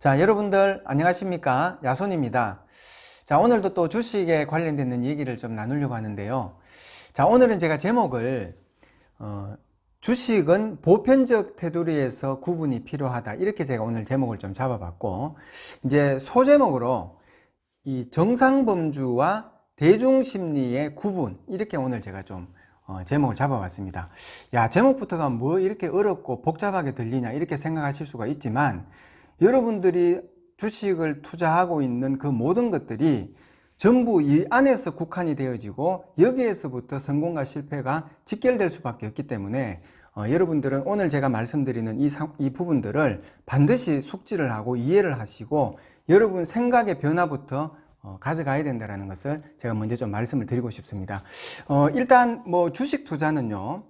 자, 여러분들 안녕하십니까? 야손입니다. 자, 오늘도 또 주식에 관련된 얘기를 좀 나누려고 하는데요. 자, 오늘은 제가 제목을 주식은 보편적 테두리에서 구분이 필요하다, 이렇게 제가 오늘 제목을 좀 잡아봤고, 이제 소제목으로 이 정상범주와 대중심리의 구분, 이렇게 오늘 제가 좀 제목을 잡아봤습니다. 야, 제목부터가 뭐 이렇게 어렵고 복잡하게 들리냐, 이렇게 생각하실 수가 있지만, 여러분들이 주식을 투자하고 있는 그 모든 것들이 전부 이 안에서 국한이 되어지고 여기에서부터 성공과 실패가 직결될 수밖에 없기 때문에 여러분들은 오늘 제가 말씀드리는 이 부분들을 반드시 숙지를 하고 이해를 하시고 여러분 생각의 변화부터 가져가야 된다는 것을 제가 먼저 좀 말씀을 드리고 싶습니다. 일단 뭐 주식 투자는요,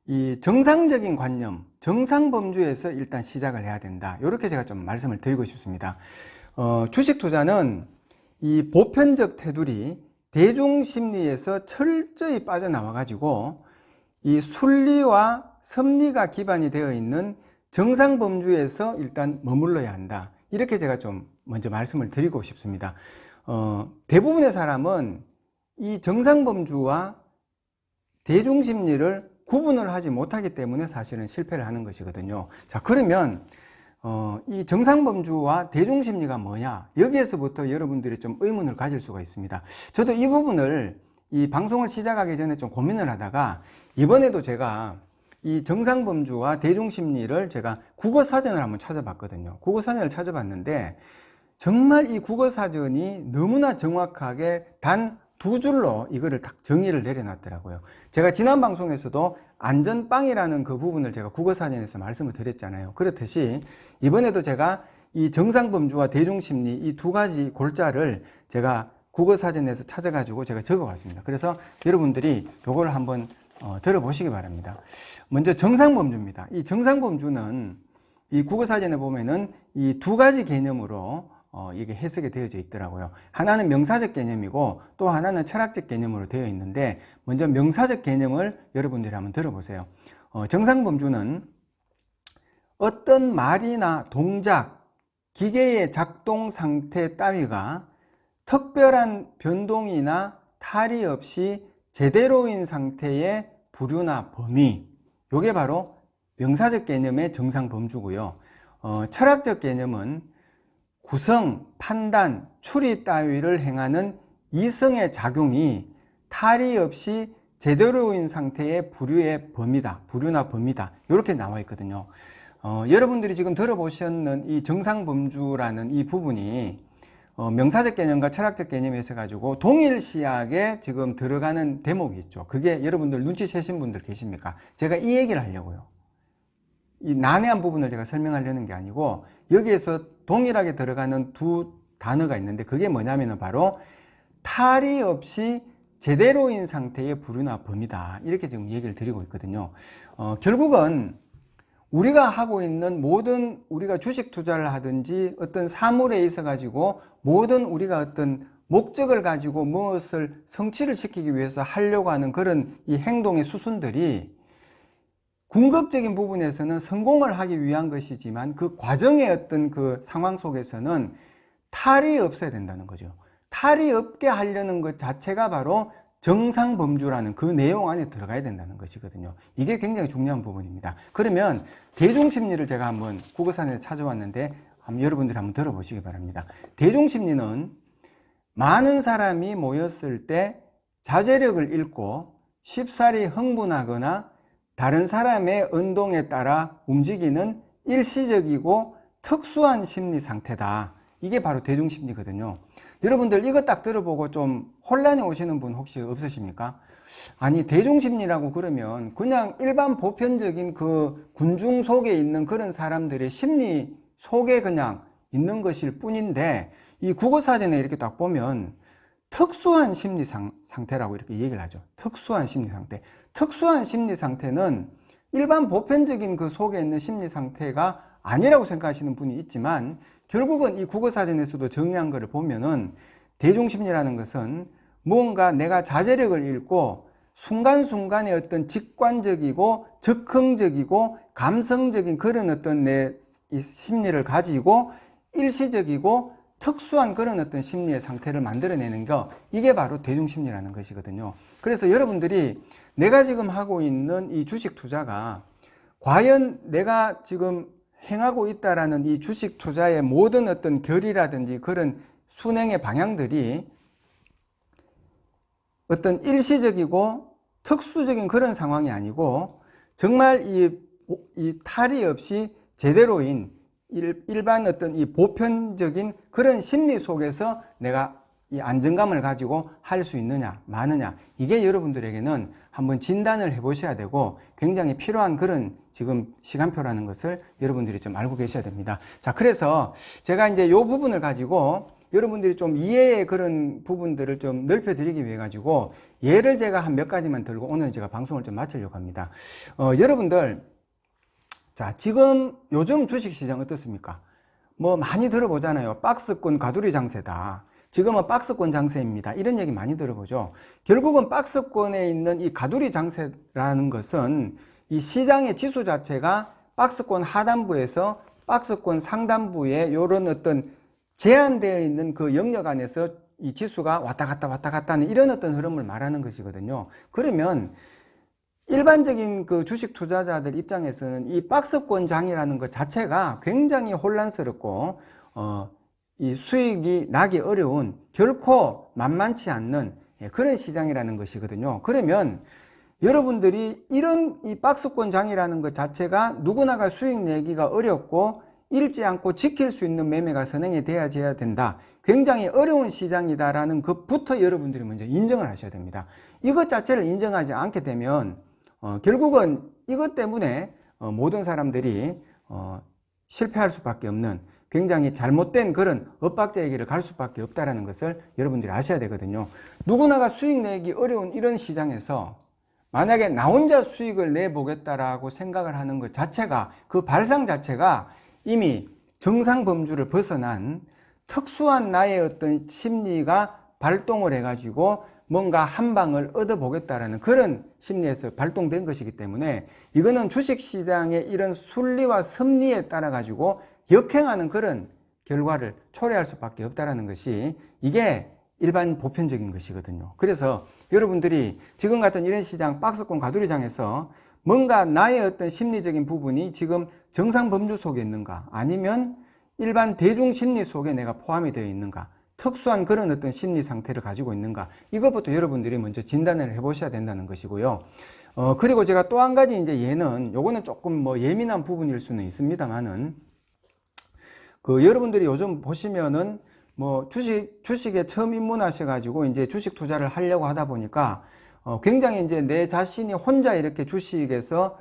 이 정상적인 관념, 정상범주에서 일단 시작을 해야 된다, 이렇게 제가 좀 말씀을 드리고 싶습니다. 주식 투자는 이 보편적 테두리, 대중심리에서 철저히 빠져나와 가지고 이 순리와 섭리가 기반이 되어 있는 정상범주에서 일단 머물러야 한다, 이렇게 제가 좀 먼저 말씀을 드리고 싶습니다. 대부분의 사람은 이 정상범주와 대중심리를 구분을 하지 못하기 때문에 사실은 실패를 하는 것이거든요. 자, 그러면 이 정상범주와 대중심리가 뭐냐, 여기에서부터 여러분들이 좀 의문을 가질 수가 있습니다. 저도 이 부분을 이 방송을 시작하기 전에 좀 고민을 하다가 이번에도 제가 이 정상범주와 대중심리를 제가 국어사전을 한번 찾아봤거든요. 국어사전을 찾아봤는데 정말 이 국어사전이 너무나 정확하게 단 2줄로 이거를 딱 정의를 내려놨더라고요. 제가 지난 방송에서도 안전빵이라는 그 부분을 제가 국어사전에서 말씀을 드렸잖아요. 그렇듯이 이번에도 제가 이 정상범주와 대중심리 이 두 가지 골자를 제가 국어사전에서 찾아가지고 제가 적어왔습니다. 그래서 여러분들이 이걸 한번 들어보시기 바랍니다. 먼저 정상범주입니다. 이 정상범주는 이 국어사전에 보면은 이 두 가지 개념으로 이게 해석이 되어져 있더라고요. 하나는 명사적 개념이고 또 하나는 철학적 개념으로 되어 있는데, 먼저 명사적 개념을 여러분들이 한번 들어보세요. 정상범주는 어떤 말이나 동작, 기계의 작동 상태 따위가 특별한 변동이나 탈이 없이 제대로인 상태의 부류나 범위, 이게 바로 명사적 개념의 정상범주고요. 철학적 개념은 구성, 판단, 추리 따위를 행하는 이성의 작용이 탈이 없이 제대로인 상태의 부류의 범위다, 부류나 범위다, 이렇게 나와 있거든요. 여러분들이 지금 들어보셨는 이 정상범주라는 이 부분이 명사적 개념과 철학적 개념에 있어 가지고 동일시하게 지금 들어가는 대목이 있죠. 그게 여러분들 눈치채신 분들 계십니까? 제가 이 얘기를 하려고요. 이 난해한 부분을 제가 설명하려는 게 아니고, 여기에서 동일하게 들어가는 두 단어가 있는데 그게 뭐냐면은 바로 탈이 없이 제대로인 상태의 부류나 범위다, 이렇게 지금 얘기를 드리고 있거든요. 결국은 우리가 하고 있는 모든, 우리가 주식 투자를 하든지 어떤 사물에 있어 가지고 모든 우리가 어떤 목적을 가지고 무엇을 성취를 시키기 위해서 하려고 하는 그런 이 행동의 수순들이 궁극적인 부분에서는 성공을 하기 위한 것이지만 그 과정의 어떤 그 상황 속에서는 탈이 없어야 된다는 거죠. 탈이 없게 하려는 것 자체가 바로 정상범주라는 그 내용 안에 들어가야 된다는 것이거든요. 이게 굉장히 중요한 부분입니다. 그러면 대중심리를 제가 한번 국어사전에 찾아왔는데 여러분들이 한번 들어보시기 바랍니다. 대중심리는 많은 사람이 모였을 때 자제력을 잃고 쉽사리 흥분하거나 다른 사람의 운동에 따라 움직이는 일시적이고 특수한 심리 상태다. 이게 바로 대중심리거든요. 여러분들 이거 딱 들어보고 좀 혼란이 오시는 분 혹시 없으십니까? 아니, 대중심리라고 그러면 그냥 일반 보편적인 그 군중 속에 있는 그런 사람들의 심리 속에 그냥 있는 것일 뿐인데, 이 국어사전에 이렇게 딱 보면 특수한 심리 상태라고 이렇게 얘기를 하죠. 특수한 심리 상태. 특수한 심리 상태는 일반 보편적인 그 속에 있는 심리 상태가 아니라고 생각하시는 분이 있지만, 결국은 이 국어사전에서도 정의한 것을 보면은 대중심리라는 것은 무언가 내가 자제력을 잃고 순간순간의 어떤 직관적이고 즉흥적이고 감성적인 그런 어떤 내 이 심리를 가지고 일시적이고 특수한 그런 어떤 심리의 상태를 만들어내는 거, 이게 바로 대중심리라는 것이거든요. 그래서 여러분들이 내가 지금 하고 있는 이 주식 투자가 과연 내가 지금 행하고 있다라는 이 주식 투자의 모든 어떤 결이라든지 그런 순행의 방향들이 어떤 일시적이고 특수적인 그런 상황이 아니고 정말 이 탈이 없이 제대로인 일반 어떤 이 보편적인 그런 심리 속에서 내가 이 안정감을 가지고 할 수 있느냐 마느냐, 이게 여러분들에게는 한번 진단을 해 보셔야 되고 굉장히 필요한 그런 지금 시간표라는 것을 여러분들이 좀 알고 계셔야 됩니다. 자, 그래서 제가 이제 이 부분을 가지고 여러분들이 좀 이해의 그런 부분들을 좀 넓혀 드리기 위해 가지고 예를 제가 한 몇 가지만 들고 오늘 제가 방송을 좀 마치려고 합니다. 여러분들, 자, 지금 요즘 주식시장 어떻습니까? 뭐 많이 들어보잖아요. 박스권 가두리 장세다. 지금은 박스권 장세입니다. 이런 얘기 많이 들어보죠. 결국은 박스권에 있는 이 가두리 장세라는 것은 이 시장의 지수 자체가 박스권 하단부에서 박스권 상단부에 이런 어떤 제한되어 있는 그 영역 안에서 이 지수가 왔다 갔다 하는 이런 어떤 흐름을 말하는 것이거든요. 그러면 일반적인 그 주식 투자자들 입장에서는 이 박스권 장이라는 것 자체가 굉장히 혼란스럽고 이 수익이 나기 어려운, 결코 만만치 않는 그런 시장이라는 것이거든요. 그러면 여러분들이 이런 이 박스권 장이라는 것 자체가 누구나가 수익 내기가 어렵고 잃지 않고 지킬 수 있는 매매가 선행이 되어야 된다. 굉장히 어려운 시장이다라는 것부터 여러분들이 먼저 인정을 하셔야 됩니다. 이것 자체를 인정하지 않게 되면 결국은 이것 때문에 모든 사람들이 실패할 수밖에 없는 굉장히 잘못된 그런 엇박자의 길을 갈 수밖에 없다는 것을 여러분들이 아셔야 되거든요. 누구나가 수익 내기 어려운 이런 시장에서 만약에 나 혼자 수익을 내보겠다라고 생각을 하는 것 자체가, 그 발상 자체가 이미 정상 범주를 벗어난 특수한 나의 어떤 심리가 발동을 해가지고 뭔가 한 방을 얻어보겠다라는 그런 심리에서 발동된 것이기 때문에 이거는 주식시장의 이런 순리와 섭리에 따라 가지고 역행하는 그런 결과를 초래할 수밖에 없다는 것이 이게 일반 보편적인 것이거든요. 그래서 여러분들이 지금 같은 이런 시장, 박스권 가두리장에서 뭔가 나의 어떤 심리적인 부분이 지금 정상 범주 속에 있는가, 아니면 일반 대중 심리 속에 내가 포함이 되어 있는가, 특수한 그런 어떤 심리 상태를 가지고 있는가, 이것부터 여러분들이 먼저 진단을 해 보셔야 된다는 것이고요. 그리고 제가 또 한 가지 이제 예는, 요거는 조금 뭐 예민한 부분일 수는 있습니다만은, 여러분들이 요즘 보시면은 뭐 주식에 처음 입문하셔가지고 이제 주식 투자를 하려고 하다 보니까 굉장히 이제 내 자신이 혼자 이렇게 주식에서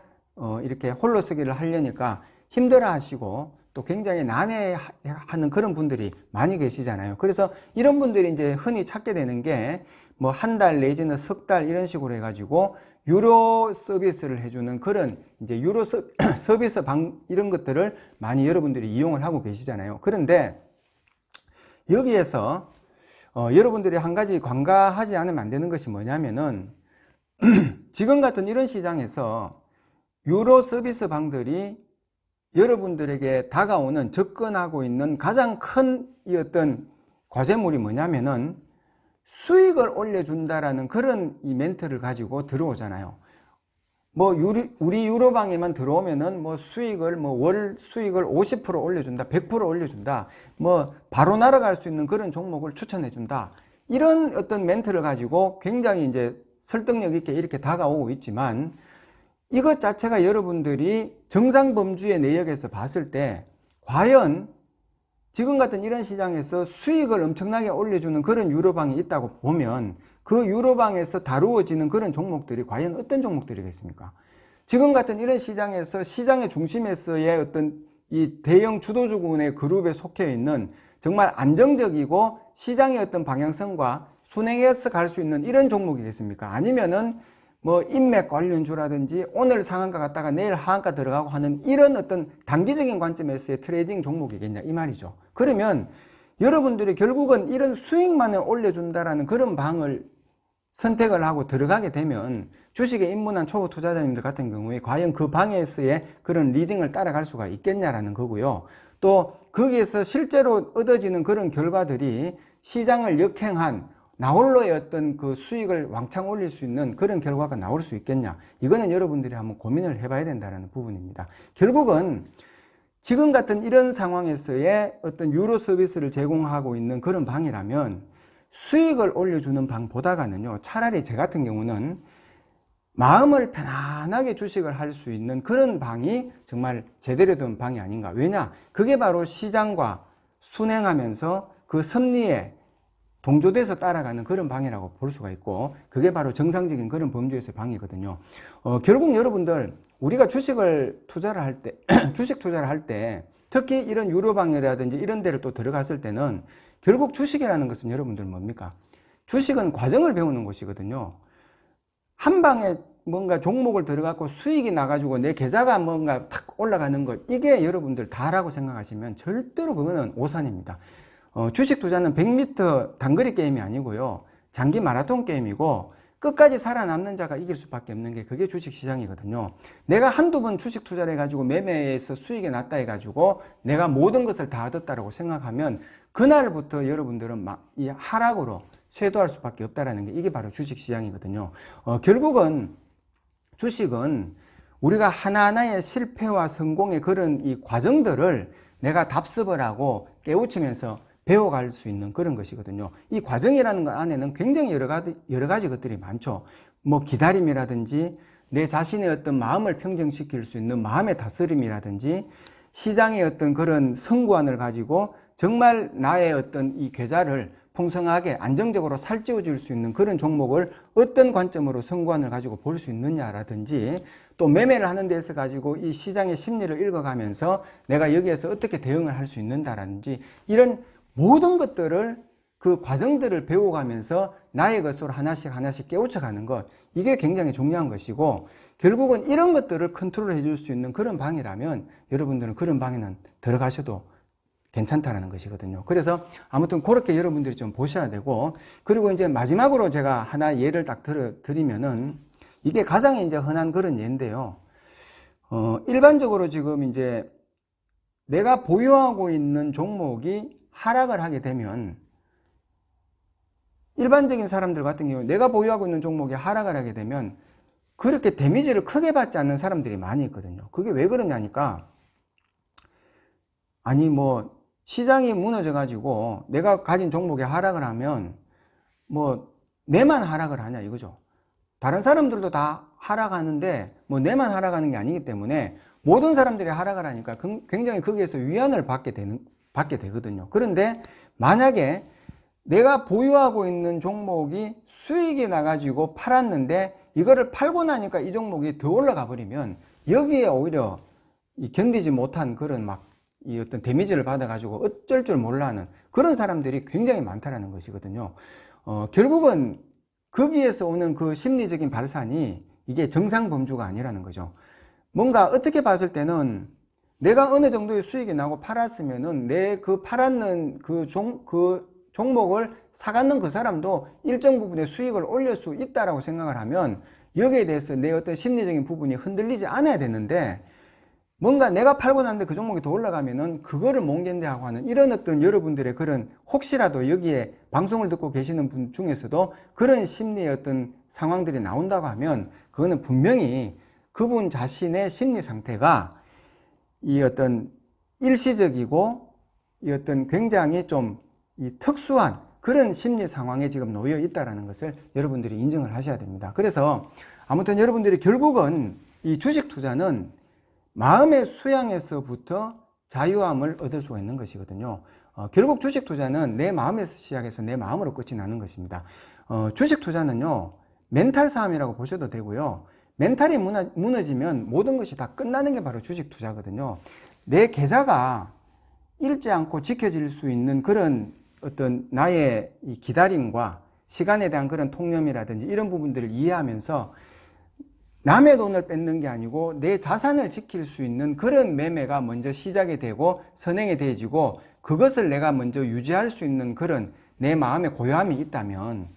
이렇게 홀로 서기를 하려니까 힘들어 하시고 또 굉장히 난해하는 그런 분들이 많이 계시잖아요. 그래서 이런 분들이 이제 흔히 찾게 되는 게 뭐 한 달 내지는 석 달 이런 식으로 해가지고 유료 서비스를 해주는 그런 이제 유료 서비스 이런 것들을 많이 여러분들이 이용을 하고 계시잖아요. 그런데 여기에서 여러분들이 한 가지 관가하지 않으면 안 되는 것이 뭐냐면은 지금 같은 이런 시장에서 유료 서비스 방들이 여러분들에게 다가오는, 접근하고 있는 가장 큰 이 어떤 과제물이 뭐냐면은 수익을 올려준다라는 그런 이 멘트를 가지고 들어오잖아요. 뭐 우리 유로방에만 들어오면은 뭐 수익을 월 수익을 50% 올려준다, 100% 올려준다, 뭐 바로 날아갈 수 있는 그런 종목을 추천해준다, 이런 어떤 멘트를 가지고 굉장히 이제 설득력 있게 이렇게 다가오고 있지만, 이것 자체가 여러분들이 정상 범주의 내역에서 봤을 때 과연 지금 같은 이런 시장에서 수익을 엄청나게 올려주는 그런 유로방이 있다고 보면 그 유로방에서 다루어지는 그런 종목들이 과연 어떤 종목들이겠습니까? 지금 같은 이런 시장에서 시장의 중심에서의 어떤 이 대형 주도주군의 그룹에 속해 있는 정말 안정적이고 시장의 어떤 방향성과 순행해서 갈 수 있는 이런 종목이겠습니까? 아니면은 뭐 인맥 관련주라든지 오늘 상한가 갔다가 내일 하한가 들어가고 하는 이런 어떤 단기적인 관점에서의 트레이딩 종목이겠냐, 이 말이죠. 그러면 여러분들이 결국은 이런 수익만을 올려준다라는 그런 방을 선택을 하고 들어가게 되면 주식에 입문한 초보 투자자님들 같은 경우에 과연 그 방에서의 그런 리딩을 따라갈 수가 있겠냐라는 거고요. 또 거기에서 실제로 얻어지는 그런 결과들이 시장을 역행한 나홀로의 어떤 그 수익을 왕창 올릴 수 있는 그런 결과가 나올 수 있겠냐. 이거는 여러분들이 한번 고민을 해봐야 된다는 부분입니다. 결국은 지금 같은 이런 상황에서의 어떤 유로 서비스를 제공하고 있는 그런 방이라면 수익을 올려주는 방보다가는요, 차라리 제 같은 경우는 마음을 편안하게 주식을 할 수 있는 그런 방이 정말 제대로 된 방이 아닌가. 왜냐? 그게 바로 시장과 순행하면서 그 섭리에 동조돼서 따라가는 그런 방이라고 볼 수가 있고, 그게 바로 정상적인 그런 범주에서의 방이거든요. 결국 여러분들, 우리가 주식을 투자를 할 때, 주식 투자를 할 때, 특히 이런 유료방이라든지 이런 데를 또 들어갔을 때는 결국 주식이라는 것은 여러분들 뭡니까? 주식은 과정을 배우는 곳이거든요. 한 방에 뭔가 종목을 들어갖고 수익이 나가지고 내 계좌가 뭔가 탁 올라가는 것, 이게 여러분들 다라고 생각하시면 절대로 그거는 오산입니다. 주식 투자는 100m 단거리 게임이 아니고요, 장기 마라톤 게임이고, 끝까지 살아남는 자가 이길 수밖에 없는 게 그게 주식 시장이거든요. 내가 한두 번 주식 투자를 해가지고 매매에서 수익이 났다 해가지고 내가 모든 것을 다 얻었다라고 생각하면 그날부터 여러분들은 막 이 하락으로 쇄도할 수밖에 없다라는 게 이게 바로 주식 시장이거든요. 결국은 주식은 우리가 하나하나의 실패와 성공의 그런 이 과정들을 내가 답습을 하고 깨우치면서 배워갈 수 있는 그런 것이거든요. 이 과정이라는 것 안에는 굉장히 여러 가지 것들이 많죠. 뭐 기다림이라든지 내 자신의 어떤 마음을 평정시킬 수 있는 마음의 다스림이라든지 시장의 어떤 그런 선구안을 가지고 정말 나의 어떤 이 계좌를 풍성하게 안정적으로 살찌워 줄 수 있는 그런 종목을 어떤 관점으로 선구안을 가지고 볼 수 있느냐라든지, 또 매매를 하는 데서 가지고 이 시장의 심리를 읽어가면서 내가 여기에서 어떻게 대응을 할 수 있는다라든지, 이런 모든 것들을 그 과정들을 배워가면서 나의 것으로 하나씩 깨우쳐가는 것, 이게 굉장히 중요한 것이고, 결국은 이런 것들을 컨트롤 해줄 수 있는 그런 방이라면 여러분들은 그런 방에는 들어가셔도 괜찮다라는 것이거든요. 그래서 아무튼 그렇게 여러분들이 좀 보셔야 되고, 그리고 이제 마지막으로 제가 하나 예를 딱 드리면은, 이게 가장 이제 흔한 그런 예인데요. 일반적으로 지금 이제 내가 보유하고 있는 종목이 하락을 하게 되면, 일반적인 사람들 같은 경우 내가 보유하고 있는 종목이 하락을 하게 되면 그렇게 데미지를 크게 받지 않는 사람들이 많이 있거든요. 그게 왜 그러냐니까, 아니 뭐 시장이 무너져 가지고 내가 가진 종목이 하락을 하면 뭐 내만 하락을 하냐 이거죠. 다른 사람들도 다 하락하는데 뭐 내만 하락하는 게 아니기 때문에 모든 사람들이 하락을 하니까 굉장히 거기에서 위안을 받게 되거든요. 그런데 만약에 내가 보유하고 있는 종목이 수익이 나가지고 팔았는데 이거를 팔고 나니까 이 종목이 더 올라가 버리면 여기에 오히려 견디지 못한 그런 막 이 어떤 데미지를 받아가지고 어쩔 줄 몰라 하는 그런 사람들이 굉장히 많다라는 것이거든요. 결국은 거기에서 오는 그 심리적인 발산이 이게 정상 범주가 아니라는 거죠. 뭔가 어떻게 봤을 때는 내가 어느 정도의 수익이 나고 팔았으면은 내 그 팔았는 그 종목을 사갔는 그 사람도 일정 부분의 수익을 올릴 수 있다라고 생각을 하면 여기에 대해서 내 어떤 심리적인 부분이 흔들리지 않아야 되는데, 뭔가 내가 팔고 났는데 그 종목이 더 올라가면은 그거를 못 견뎌하고 하는 이런 어떤 여러분들의 그런, 혹시라도 여기에 방송을 듣고 계시는 분 중에서도 그런 심리의 어떤 상황들이 나온다고 하면 그거는 분명히 그분 자신의 심리 상태가 이 어떤 일시적이고 이 어떤 굉장히 좀 이 특수한 그런 심리 상황에 지금 놓여 있다는 것을 여러분들이 인정을 하셔야 됩니다. 그래서 아무튼 여러분들이 결국은 이 주식 투자는 마음의 수양에서부터 자유함을 얻을 수가 있는 것이거든요. 결국 주식 투자는 내 마음에서 시작해서 내 마음으로 끝이 나는 것입니다. 주식 투자는요, 멘탈 싸움이라고 보셔도 되고요. 멘탈이 무너지면 모든 것이 다 끝나는 게 바로 주식 투자거든요. 내 계좌가 잃지 않고 지켜질 수 있는 그런 어떤 나의 이 기다림과 시간에 대한 그런 통념이라든지 이런 부분들을 이해하면서 남의 돈을 뺏는 게 아니고 내 자산을 지킬 수 있는 그런 매매가 먼저 시작이 되고 선행이 되어지고, 그것을 내가 먼저 유지할 수 있는 그런 내 마음의 고요함이 있다면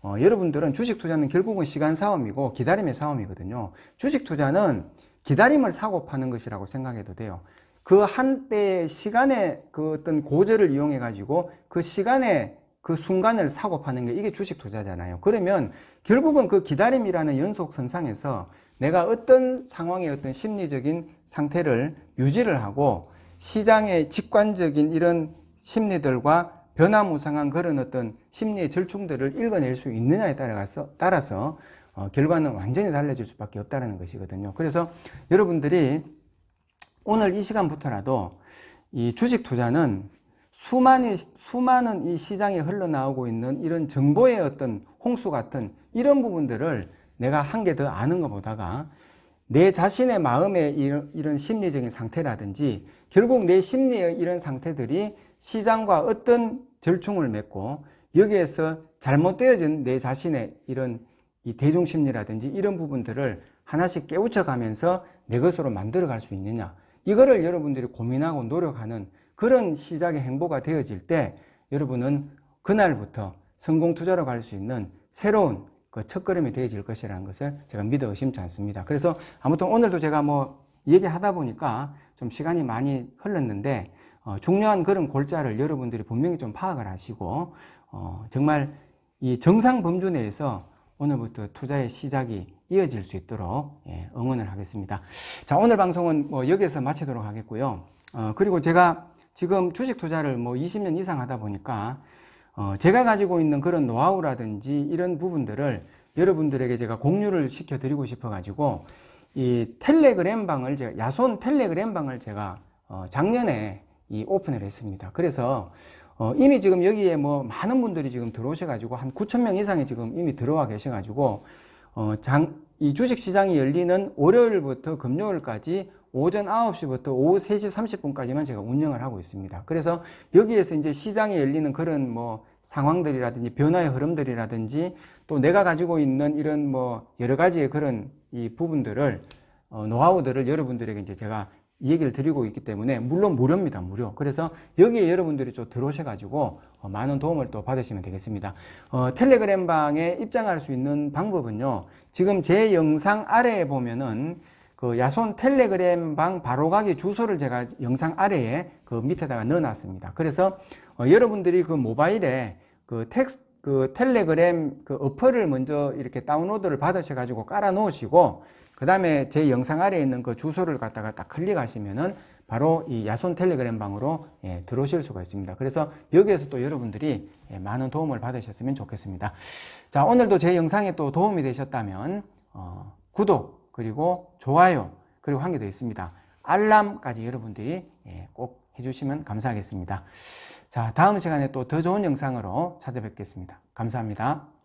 여러분들은 주식 투자는 결국은 시간 싸움이고 기다림의 싸움이거든요. 주식 투자는 기다림을 사고 파는 것이라고 생각해도 돼요. 그 한때의 시간의 그 어떤 고저를 이용해 가지고 그 시간에 그 순간을 사고 파는 게 이게 주식 투자잖아요. 그러면 결국은 그 기다림이라는 연속선상에서 내가 어떤 상황의 어떤 심리적인 상태를 유지를 하고 시장의 직관적인 이런 심리들과 변화무쌍한 그런 어떤 심리의 절충들을 읽어낼 수 있느냐에 따라서 결과는 완전히 달라질 수밖에 없다는 것이거든요. 그래서 여러분들이 오늘 이 시간부터라도 이 주식 투자는 수많은 이 시장에 흘러나오고 있는 이런 정보의 어떤 홍수 같은 이런 부분들을 내가 한 개 더 아는 것보다가 내 자신의 마음의 이런 심리적인 상태라든지 결국 내 심리의 이런 상태들이 시장과 어떤 절충을 맺고 여기에서 잘못되어진 내 자신의 이런 이 대중심리라든지 이런 부분들을 하나씩 깨우쳐 가면서 내 것으로 만들어 갈 수 있느냐, 이거를 여러분들이 고민하고 노력하는 그런 시작의 행보가 되어질 때 여러분은 그날부터 성공 투자로 갈 수 있는 새로운 그 첫걸음이 되어질 것이라는 것을 제가 믿어 의심치 않습니다. 그래서 아무튼 오늘도 제가 뭐 얘기하다 보니까 좀 시간이 많이 흘렀는데 중요한 그런 골자를 여러분들이 분명히 좀 파악을 하시고 정말 이 정상 범주 내에서 오늘부터 투자의 시작이 이어질 수 있도록 응원을 하겠습니다. 자, 오늘 방송은 뭐 여기에서 마치도록 하겠고요. 그리고 제가 지금 주식 투자를 뭐 20년 이상 하다 보니까 제가 가지고 있는 그런 노하우라든지 이런 부분들을 여러분들에게 제가 공유를 시켜드리고 싶어가지고 이 텔레그램 방을 제가 야손 텔레그램 방을 제가 작년에 오픈을 했습니다. 그래서 이미 지금 여기에 뭐 많은 분들이 지금 들어오셔가지고 한 9,000명 이상이 지금 이미 들어와 계셔가지고 이 주식시장이 열리는 월요일부터 금요일까지 오전 9시부터 오후 3시 30분까지만 제가 운영을 하고 있습니다. 그래서 여기에서 이제 시장이 열리는 그런 뭐 상황들이라든지 변화의 흐름들이라든지 또 내가 가지고 있는 이런 뭐 여러 가지의 그런 이 부분들을 노하우들을 여러분들에게 이제 제가 얘기를 드리고 있기 때문에 물론 무료입니다. 무료. 그래서 여기에 여러분들이 좀 들어오셔가지고 많은 도움을 또 받으시면 되겠습니다. 텔레그램 방에 입장할 수 있는 방법은요. 지금 제 영상 아래에 보면은 그 야손 텔레그램 방 바로가기 주소를 제가 영상 아래에 그 밑에다가 넣어놨습니다. 그래서 여러분들이 그 모바일에 그 텔레그램 그 어플을 먼저 이렇게 다운로드를 받으셔가지고 깔아 놓으시고 그 다음에 제 영상 아래에 있는 그 주소를 갖다가 딱 클릭하시면은 바로 이 야손 텔레그램 방으로 들어오실 수가 있습니다. 그래서 여기에서 또 여러분들이 많은 도움을 받으셨으면 좋겠습니다. 자, 오늘도 제 영상에 또 도움이 되셨다면 구독 그리고 좋아요 그리고 한 개 더 있습니다. 알람까지 여러분들이 꼭 해주시면 감사하겠습니다. 자, 다음 시간에 또 더 좋은 영상으로 찾아뵙겠습니다. 감사합니다.